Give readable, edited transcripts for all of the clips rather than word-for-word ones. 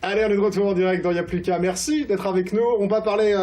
Allez, on est de retour en direct dans Y'a plus qu'à. Merci d'être avec nous. On va parler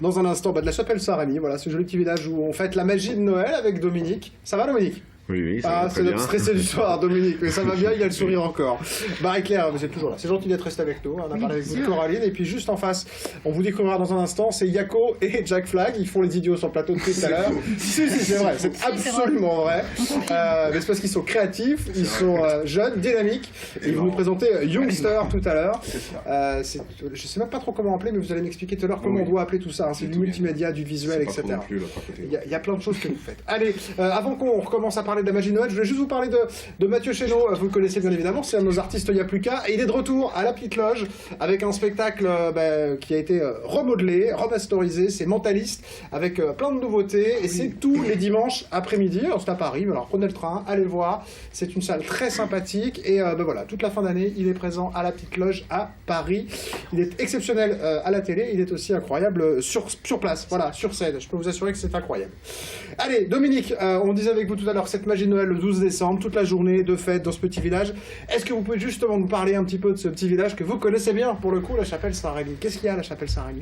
dans un instant de la chapelle Saint-Rémy. Voilà, ce joli petit village où on fête la magie de Noël avec Dominique. Ça va, Dominique? Oui, ça va très bien. C'est notre stressé du soir, Dominique, mais ça va bien, il y a le sourire encore. Marie-Claire, vous êtes toujours là. C'est gentil d'être resté avec nous. On a parlé avec vous de Coraline. Et puis juste en face, on vous découvrira dans un instant, c'est Yako et Jack Flag. Ils font les idiots sur le plateau de tout à l'heure. Si, c'est vrai, c'est absolument vrai. Mais c'est parce qu'ils sont créatifs, ils sont jeunes, dynamiques. Et ils vont nous présenter Youngster tout à l'heure. Je sais même pas trop comment appeler, mais vous allez m'expliquer tout à l'heure comment on doit appeler tout ça. C'est du multimédia, du visuel, etc. Il y a plein de choses que vous faites. Allez, avant qu'on recommence à parler de la magie de Noël, je voulais juste vous parler de Mathieu Chénaud. Vous le connaissez bien évidemment, c'est un de nos artistes Y'a plus qu'à, et il est de retour à la Petite Loge avec un spectacle qui a été remodelé, remasterisé, c'est Mentaliste, avec plein de nouveautés, et c'est tous les dimanches après-midi. Alors c'est à Paris, alors prenez le train, allez le voir, c'est une salle très sympathique, et voilà, toute la fin d'année, il est présent à la Petite Loge à Paris. Il est exceptionnel à la télé, il est aussi incroyable sur place, voilà, sur scène. Je peux vous assurer que c'est incroyable. Allez, Dominique, on disait avec vous tout à l'heure cette magie de Noël le 12 décembre, toute la journée de fête dans ce petit village. Est-ce que vous pouvez justement nous parler un petit peu de ce petit village que vous connaissez bien, pour le coup, la chapelle Saint-Rémy? Qu'est-ce qu'il y a à la chapelle Saint-Rémy?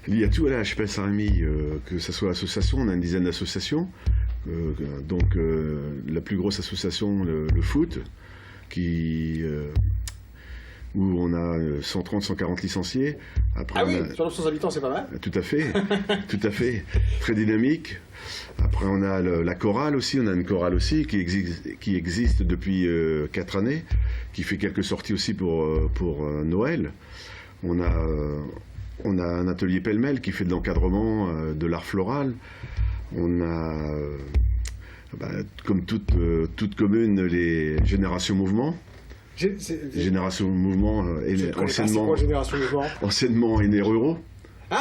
Il y a tout à la chapelle Saint-Rémy, que ce soit association, on a une dizaine d'associations. La plus grosse association, le foot, où on a 130-140 licenciés. Après, sur 900 habitants, c'est pas mal. Tout à fait, tout à fait. Très dynamique. Après, on a la chorale aussi. On a une chorale aussi qui existe depuis 4 années, qui fait quelques sorties aussi pour Noël. On a un atelier pêle-mêle qui fait de l'encadrement, de l'art floral. On a, comme toute commune, les Génération Mouvement. Génération Mouvement, anciennement aînés ruraux. Oui,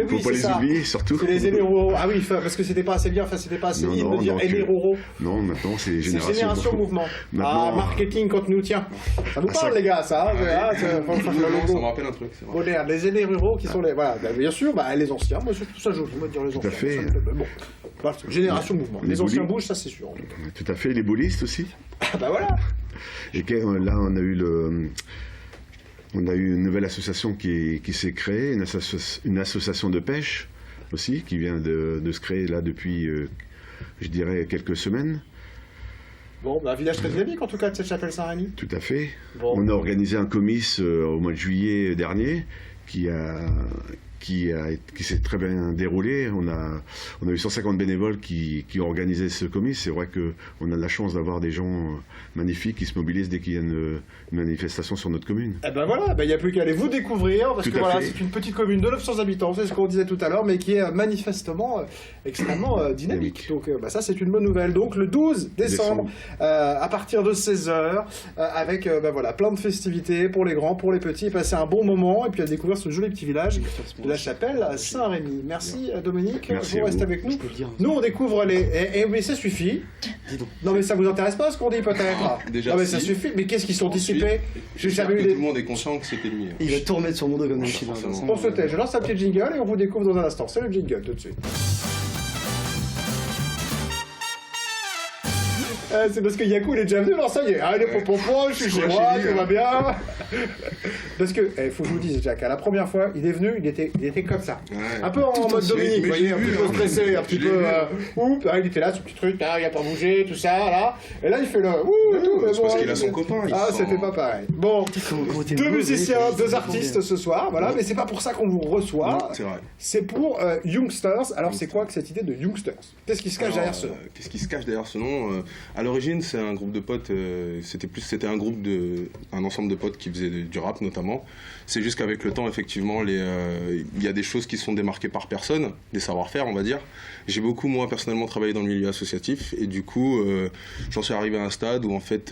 faut pas les oublier, surtout. C'est les aînés ruraux. Ah oui, parce que c'était pas assez bien, c'était pas assez libre de dire aînés ruraux. Non, maintenant c'est Génération Mouvement. Marketing quand nous tient. Ça vous parle, les gars, ça? Ça me rappelle un truc. Moderne, les aînés ruraux qui sont les. Voilà, bien sûr, les anciens. Moi, surtout ça, je veux dire les anciens. Tout à fait. Bon, Génération Mouvement. Les anciens bougent, ça c'est sûr. Tout à fait, les boulistes aussi. Voilà. Et là, on a eu une nouvelle association qui s'est créée, une association de pêche aussi, qui vient de se créer là depuis, je dirais, quelques semaines. Bon, un village très dynamique en tout cas de cette chapelle Saint-Rémy. Tout à fait. Bon. On a organisé un comice au mois de juillet dernier qui s'est très bien déroulé. On a eu 150 bénévoles qui ont organisé ce comice. C'est vrai qu'on a de la chance d'avoir des gens magnifiques qui se mobilisent dès qu'il y a une manifestation sur notre commune. Et voilà, il n'y a plus qu'à aller vous découvrir, parce que voilà, c'est une petite commune de 900 habitants, c'est ce qu'on disait tout à l'heure, mais qui est manifestement extrêmement dynamique. Donc ça, c'est une bonne nouvelle. Donc le 12 décembre, à partir de 16h, avec plein de festivités pour les grands, pour les petits, passer un bon moment, et puis à découvrir ce joli petit village de la chapelle Saint-Rémy. Merci Dominique, vous restez avec nous. Nous, on découvre les... mais ça suffit. Non mais ça vous intéresse pas ce qu'on dit peut-être? Déjà, mais ça suffit. Mais qu'est-ce qu'ils sont dissipés? J'ai jamais eu tout le monde est conscient que c'était lui. Il va tout remettre sur mon dos comme un chien. On se tait. Je lance un petit jingle et on vous découvre dans un instant. C'est le jingle tout de suite. C'est parce que Yaku il est déjà venu, alors ça y est, allez je suis chez moi, tout va bien. Parce que, faut que je vous dise, Jack, la première fois, il est venu, il était comme ça. Ouais. Un peu en mode Dominique, vous voyez, un petit peu stressé, un petit peu, il était là, ce petit truc, il a pas bougé, tout ça, là. Et là, il fait le, tout. C'est parce qu'il a son copain. C'était pas pareil. Bon, 2 musiciens, 2 artistes ce soir, voilà, mais c'est pas pour ça qu'on vous reçoit. C'est vrai. C'est pour Youngsters. Alors, c'est quoi que cette idée de Youngsters? Qu'est-ce qui se cache derrière ce nom? Qu'est-ce qui se cache derrière ce nom? À l'origine, c'est un groupe de potes, c'était un ensemble de potes qui faisaient du rap notamment. C'est juste qu'avec le temps, effectivement, il y a des choses qui sont démarquées par personne, des savoir-faire, on va dire. J'ai beaucoup, moi, personnellement, travaillé dans le milieu associatif, et du coup, j'en suis arrivé à un stade où, en fait,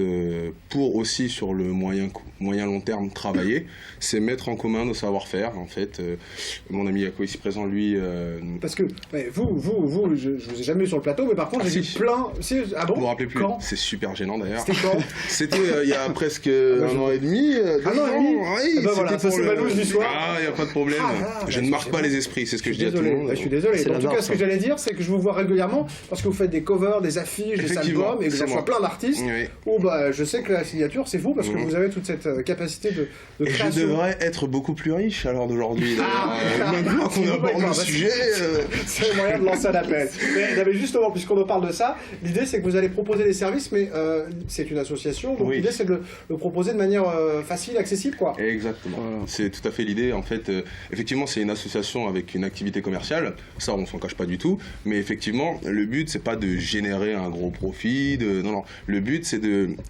pour aussi, sur le moyen-long terme, travailler, c'est mettre en commun nos savoir-faire, en fait. Mon ami Yako, ici présent, lui... Parce que, vous, je vous ai jamais eu sur le plateau, mais par contre, j'ai vu plein... Ah bon? Vous vous rappelez plus? C'est super gênant, d'ailleurs. C'était quand? C'était il y a presque un an et demi. Un an et demi? Oui, voilà, ça c'est ma loge du soir. Il n'y a pas de problème. Je ne marque pas les esprits, c'est ce que je dis à tout le monde. Je suis désolé. En tout cas, ce que j'allais dire, c'est que je vous vois régulièrement parce que vous faites des covers, des affiches, des albums, et que j'en vois plein d'artistes où je sais que la signature, c'est vous parce que vous avez toute cette cette capacité de Et création. je devrais être beaucoup plus riche à l'heure d'aujourd'hui. Maintenant qu'on aborde le sujet. C'est le moyen de lancer un appel. Mais justement, puisqu'on en parle de ça, l'idée c'est que vous allez proposer des services, mais c'est une association, donc Oui. l'idée c'est de le proposer de manière facile, accessible, quoi. Exactement. C'est tout à fait l'idée. En fait, effectivement, c'est une association avec une activité commerciale. Ça, on s'en cache pas du tout. Mais effectivement, le but, c'est pas de générer un gros profit. Non. Le but, c'est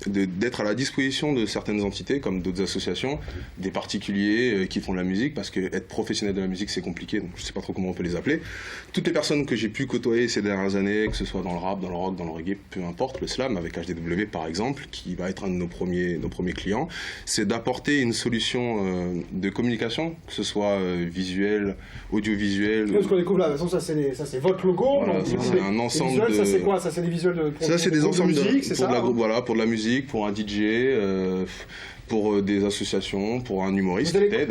d'être à la disposition de certaines entités, comme d'autres associations, des particuliers qui font de la musique, parce que être professionnel de la musique, c'est compliqué. Donc, je sais pas trop comment on peut les appeler. Toutes les personnes que j'ai pu côtoyer ces dernières années, que ce soit dans le rap, dans le rock, dans le reggae, peu importe, le slam, avec HDW par exemple, qui va être un de nos premiers clients, c'est d'apporter une solution de communication, que ce soit visuel, audiovisuel. Ce qu'on découvre là, de toute façon, ça c'est votre logo. Voilà, donc, c'est un ensemble visuels, de... Ça c'est quoi? Ça c'est des visuels Ça c'est des ensembles de musique, c'est ça? pour de la musique, pour un DJ, pour des associations, pour un humoriste, Ted.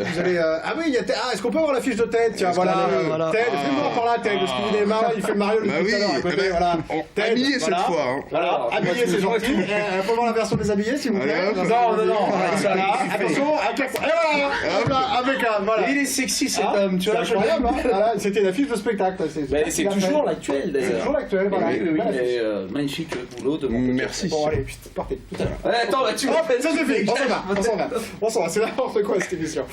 Ah oui, il y a est-ce qu'on peut avoir la fiche de Ted? Tiens, voilà. Ted, fais-moi par là, Ted, parce qu'il est marrant, il fait le Mario Bah tout à l'heure à côté, voilà. Ted, habillé cette fois. Hein. Voilà, habillé, c'est gentil. On peut voir la version déshabillée, s'il vous plaît? Allez, hop. Non, ça là. Attention, à quatre fois. Et voilà, avec un, voilà. Il est sexy cet Ah, homme, tu c'est vois. incroyable, hein. Voilà, c'était la fiche de spectacle. C'est toujours l'actuel C'est d'ailleurs. toujours l'actuel, voilà. Oui, Voilà, la mais fiche. magnifique boulot de mon côté. Merci. Bon, allez, partez. Attends, là, tu Hop, ça suffit, on s'en va, c'est n'importe quoi cette émission.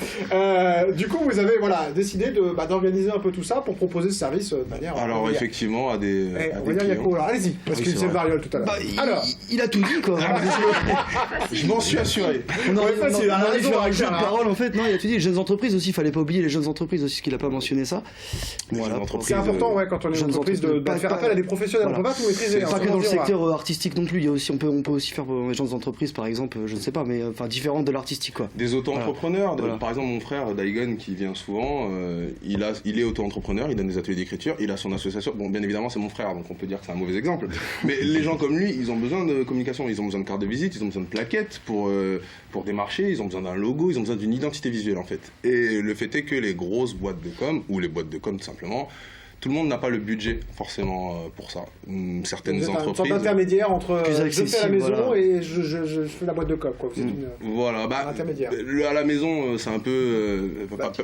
Du coup, vous avez décidé d'organiser un peu tout ça pour proposer ce service de manière. Alors effectivement, à des on va dire clients. Yako, alors allez-y, parce Oui, que c'est c'est le vrai. variole tout à l'heure. Alors, Il a tout dit quoi. Je m'en suis assuré. On aurait Ouais, facile, on aurait dû raison, faire un avec jeu de Gérard. parole en fait. Non, il a tout dit. Les jeunes entreprises aussi, il fallait pas oublier les jeunes entreprises aussi, parce qu'il a pas mentionné ça. Voilà. c'est important, quand on est une Jeunes entreprise, de entreprises, faire pas- appel à des professionnels. voilà. On peut pas tout maîtriser. Pas que dans le secteur artistique non plus. Il y a aussi, on peut aussi faire pour les gens d'entreprise par exemple, je ne sais pas, mais enfin différentes de l'artistique quoi. Des auto-entrepreneurs. Voilà. Par exemple, mon frère Daigon qui vient souvent, il est auto-entrepreneur, il donne des ateliers d'écriture, il a son association. Bon, bien évidemment, c'est mon frère, donc on peut dire que c'est un mauvais exemple. Mais les gens comme lui, ils ont besoin de communication, ils ont besoin de carte de visite, ils ont besoin de plaquettes pour démarcher, ils ont besoin d'un logo, ils ont besoin d'une identité visuelle en fait. Et le fait est que les grosses boîtes de com, ou les boîtes de com tout simplement, tout le monde n'a pas le budget forcément pour ça. Certaines Vous êtes une sorte entreprises. d'intermédiaire entre Plus je fais à la accessible, maison voilà. et je fais la boîte de com, quoi. Vous êtes une. Voilà, un intermédiaire. à la maison, c'est un peu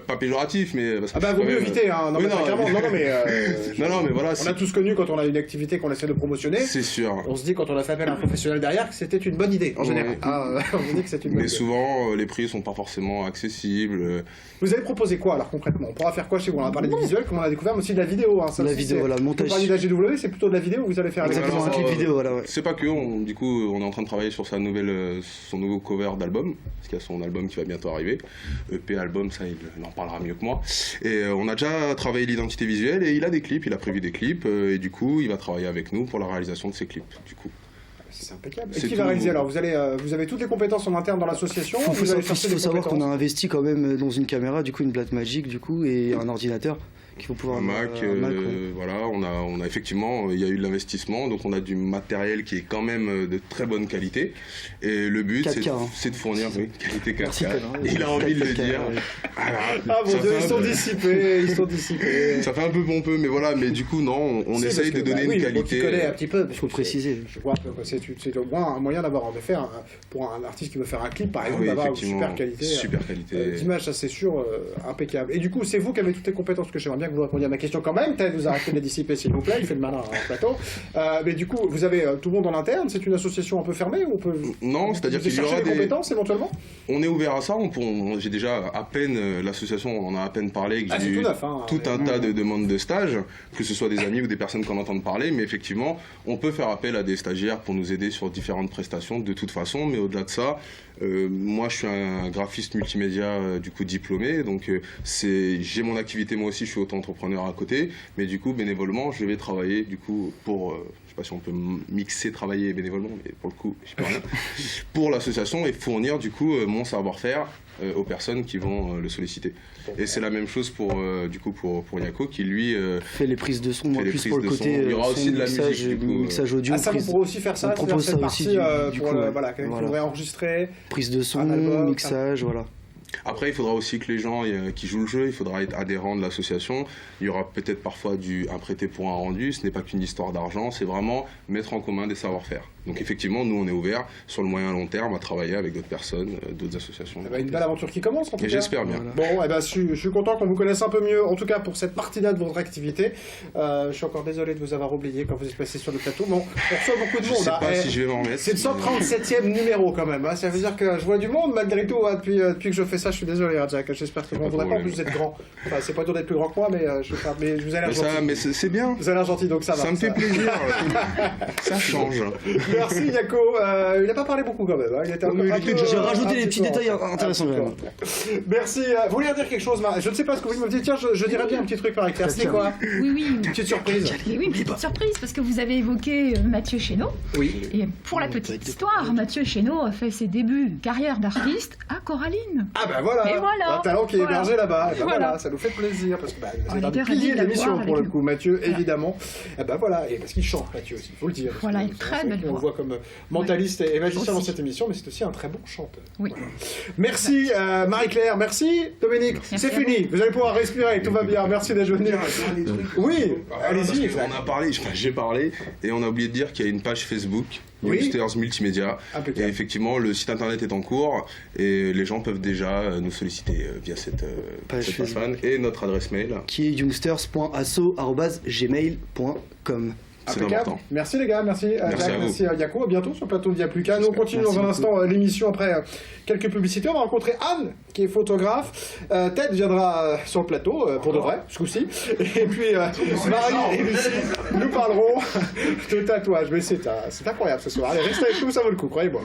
pas péjoratif, mais parce que Ah bah je suis vaut quand mieux même- éviter, hein. Non, Oui, mais très clairement. Non, mais. non, mais voilà, On a tous connu quand on a une activité qu'on essaie de promotionner. c'est sûr. On se dit quand on a fait appel à un professionnel derrière que c'était une bonne idée en général. Ouais. On se dit que c'est une bonne Mais idée. souvent, les prix sont pas forcément accessibles. Vous allez proposer quoi alors concrètement? On pourra faire quoi chez vous? On a parlé de visuel, comme on a découvert, mais aussi de la vidéo. Hein. Ça La aussi, vidéo, c'est- voilà, le montage. Vous parliez de la GW, c'est plutôt de la vidéo que vous allez faire avec Exactement, alors, un clip vidéo, voilà. Ouais. C'est pas que, du coup, on est en train de travailler sur son nouveau cover d'album, parce qu'il y a son album qui va bientôt arriver. EP, album, ça, il en parlera mieux que moi. Et on a déjà travaillé l'identité visuelle, et il a des clips, il a prévu des clips, et du coup, il va travailler avec nous pour la réalisation de ces clips, du coup. C'est impeccable. Et C'est qui va tout réaliser nouveau. alors? Vous avez toutes les compétences en interne dans l'association? Il Vous allez faut chercher des savoir qu'on a compétences investi quand même dans une caméra, du coup une Blackmagic, du coup, et un ordinateur qu'il faut pouvoir. Un Mac, un Mac, ouais. voilà, on a effectivement, il y a eu de l'investissement, donc on a du matériel qui est quand même de très bonne qualité. Et le but, 4K, hein. c'est de fournir, oui, qualité 4K. Merci, Colin. Il a envie de le 4K, dire. ouais. Voilà. Ah mon Ça dieu, fait ils un sont peu- dissipés. Ça fait un peu pompeux, mais voilà, mais du coup, non, on Si, essaye parce de que, donner oui, une bon, tu qualité. connais un petit peu. Il faut préciser. Je vois, c'est au moins un moyen d'avoir, en effet, pour un artiste qui veut faire un clip, par exemple, Oui, d'avoir une effectivement, super qualité. super qualité. D'image, ça c'est sûr, impeccable. Et du coup, c'est vous qui avez toutes les compétences, parce que j'aimerais bien que vous répondiez à ma question quand même. Peut-être vous arrêtez de les dissiper, s'il vous plaît, il fait le malin en plateau. Mais du coup, vous avez tout le monde en interne, c'est une association un peu fermée ou on peut. Non, c'est-à-dire vous qu'il y cherchez aura des compétences éventuellement? On est ouvert à ça, j'ai déjà à peine, l'association, on en a à peine parlé, que Ah, j'ai c'est eu tout neuf, hein. tout un tas de demandes de stage, que ce soit des amis ou des personnes qu'on entend parler, mais effectivement, on peut faire appel à des stagiaires pour nous aider sur différentes prestations de toute façon, mais au-delà de ça, moi je suis un graphiste multimédia du coup diplômé, donc j'ai mon activité moi aussi, je suis auto-entrepreneur à côté, mais du coup bénévolement je vais travailler du coup pour, je sais pas si on peut mixer travailler bénévolement, mais pour le coup je sais pas rien, pour l'association et fournir du coup mon savoir-faire aux personnes qui vont le solliciter. Et c'est la même chose pour du coup pour Yako qui lui Fait les prises de son, moi fait les plus prises pour le de côté son. Il y aura son, aussi de la mixage, musique, du coup, mixage audio, Ah, ça, vous prise, pourrez aussi faire ça, on propose c'est-à-dire ça cette aussi partie, du pour coup, ouais. voilà, quelqu'un qui Voilà. voudrait enregistrer. prise de son, un album, mixage, voilà. Après, il faudra aussi que les gens qui jouent le jeu, il faudra être adhérent de l'association. Il y aura peut-être parfois un prêté pour un rendu. Ce n'est pas qu'une histoire d'argent, c'est vraiment mettre en commun des savoir-faire. Donc effectivement, nous on est ouvert sur le moyen et long terme à travailler avec d'autres personnes, d'autres associations. Eh ben, une belle aventure qui commence en tout Et cas. j'espère bien. Bon, eh ben, je suis content qu'on vous connaisse un peu mieux, en tout cas pour cette partie-là de votre activité. Je suis encore désolé de vous avoir oublié quand vous êtes passé sur le plateau. Bon, on reçoit beaucoup de Je monde. sais pas hein. si je vais m'en remettre. C'est le 137e numéro quand même. Hein. Ça veut dire que je vois du monde malgré tout. Hein, depuis que je fais ça, je suis désolé, hein, Jack. J'espère que vous ne voudrez pas. En plus, vous êtes grand. Enfin, c'est pas dur d'être plus grand que moi, mais je vous ai l'air gentil. Mais c'est bien. Vous avez l'air gentil, donc ça va. Ça me fait plaisir. Ça change. Merci Yako. Il n'a pas parlé beaucoup quand même. Hein. Il était un peu J'ai rajouté des petits détails intéressants. Merci. Vous voulez dire quelque chose, je ne sais pas ce que vous me dites. Tiens, je dirais bien un petit truc par éclair. C'est quoi? Oui. Une petite surprise. Et oui, une petite surprise, parce que vous avez évoqué Mathieu Chénaud. Oui. Et pour la petite histoire, Mathieu Chénaud a fait ses débuts de carrière d'artiste à Coraline. Ah ben voilà. Et voilà. Un talent qui est Voilà. hébergé là-bas. Et ben Voilà. voilà, ça nous fait plaisir parce que On c'est un était des ravis piliers de de l'émission l'avoir pour le avec coup, nous. Mathieu, Voilà. évidemment. Et ben voilà, et parce qu'il chante Mathieu aussi, il faut le dire. Voilà, Parce une que très c'est vrai belle qu'on le voix. voit comme mentaliste et magicien dans Aussi. cette émission, mais c'est aussi un très bon chanteur. Oui. Voilà. Merci Marie-Claire, merci Dominique. Merci C'est à vous. fini, vous allez pouvoir respirer, tout va bien. Merci d'être venu. Oui, allez-y. On a parlé, j'ai parlé, et on a oublié de dire qu'il y a une page Facebook, Oui. Youngsters Multimédia. Impeccable. Et effectivement, le site internet est en cours, et les gens peuvent déjà nous solliciter via cette Page page Facebook. fan et notre adresse mail. Qui est youngsters.asso@gmail.com. C'est Impeccable. important. Merci les gars, merci, Merci Jack, à vous. merci à Yako, à bientôt sur le plateau de Via Plus Qu'à. Nous on continue Merci dans un beaucoup. instant l'émission après quelques publicités. On va rencontrer Anne qui est photographe. Ted viendra sur le plateau pour de vrai, ce coup-ci. Et puis Marie et Lucie nous parleront de tatouage. Mais c'est incroyable ce soir. Allez, restez avec nous, ça vaut le coup, croyez-moi.